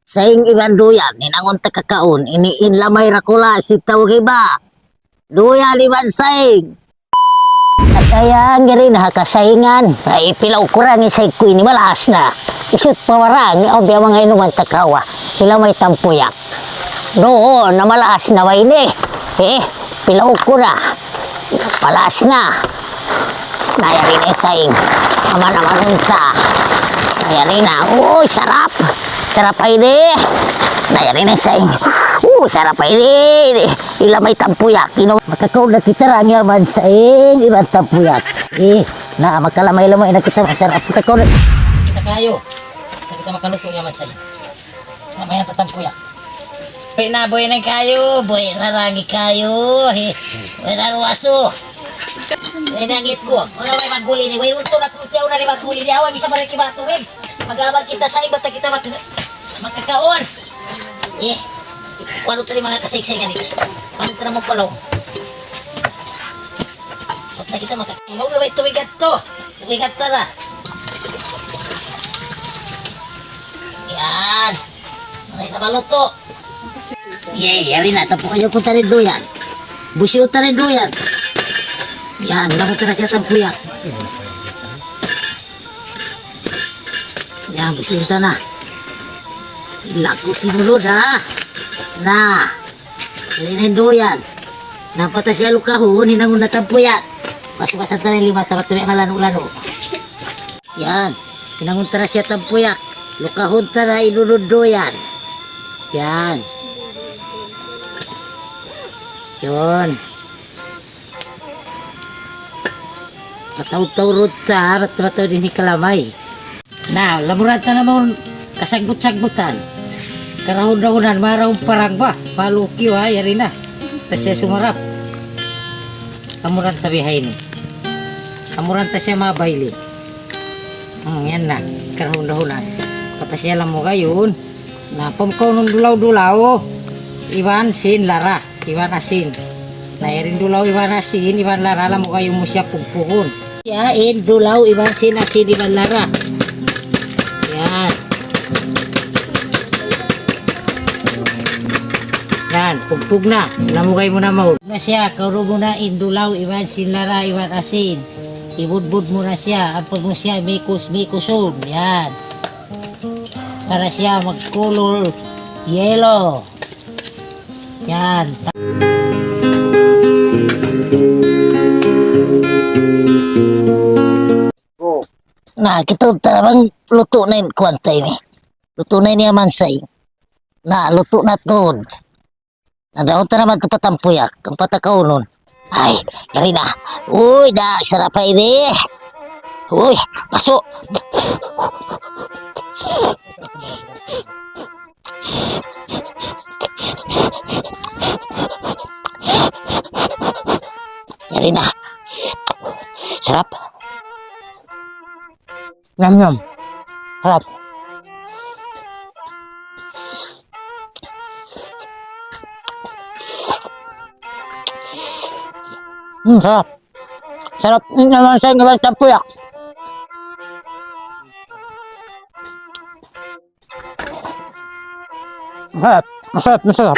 Saing iban duyan, ninangon kakaon, iniinlamay rakula si tawag iba. Duyan iban saing. Kaya ngiri na kasaingan, ay pilaw kurang isay ko ini malas na. Isut pawarang, o biya mga inuman takawa, pila may tampuyak. Doon, na malas na waini. Pilaw ko na. Palas na. Nayari na saing. Aman-aman sa. Nayari na. Uy, sarap. Sarap ay di. Nayari na saing. Sarap ay di. Ila may tampuyak. Makakaw na kita rang yaman saing. Ilang tampuyak. Makalamay-lamay na kita. Masarap. Makakaw na. Kita kayo. Kita makaluto yaman saing. Mamaya tatampuyak. Boy na kayo. Boy na rangi kayo. Boy na ruwaso. Nagit ko. Ano may maguli ni? Way unto na kutiyaw na ni maguli ni awag isa balik kiba tuwig. Magabag kita sa iba kita magkakaon. Kuano tali mga kasiksay ganito. Ano tara mo palaw. Basta kita magkakaon na may tuwigat to. Tuwigat tara. Yan. May nabaluto. Yari na tapo kayo punta rin doyan. Busyo ta rin doyan. Yan, dapat na siya tampuyak. Yan, businta na. Laku sinulod ha. Na. Linindo yan. Napata siya lukahon, hinangon na tampuyak. Mas-masan ta rin lima, tapat na malano-lano. Yan, hinangon ta na siya tampuyak. Lukahon ta na inunundo yan. Yan. Yun. Mataw-tawrot sa mataw din ni kalamay. Na, lamuran ta naman kasagbut-sagbutan. Karahon-rahonan, marahong parang ba? Palukyo ha, yari na. Tas siya sumarap. Kamuran ta bihay ni. Kamuran ta siya mabayli. Yan na, karahon-rahonan. Patas siya lang mo gayon. Na, pamkaw nung dulaw-dulaw. Iwan sin, lara. Iwan asin. Na, yarin dulaw, iwan asin. Iwan lara, lang mo gayon mo siya pugpuhon. Yain, dulaw, iban sinasi di balara. Yan. Yan, pugpug na. Namugay mo na mo. Na siya, kauro mo na indulaw, iban sinlara, iban asin. Ibudbud mo na siya. Ampag mo siya, mikos-mikoson. Yan. Para siya mag-color yellow. Yan. Nah, kita tarabang luto na yun kwanta ini. Luto na yun yaman say. Na, luto na to. Nadaon ta naman ito patampuyak. Ang patakaw nun. Ay, yari na. Uy, da, sarap pa ini. Uy, paso. Yari na. Sarap. Nyam-nyam. Sarap. Sarap. Sarap. Ini naman saya ngayon tampuyak. Sarap. Masarap. Masarap.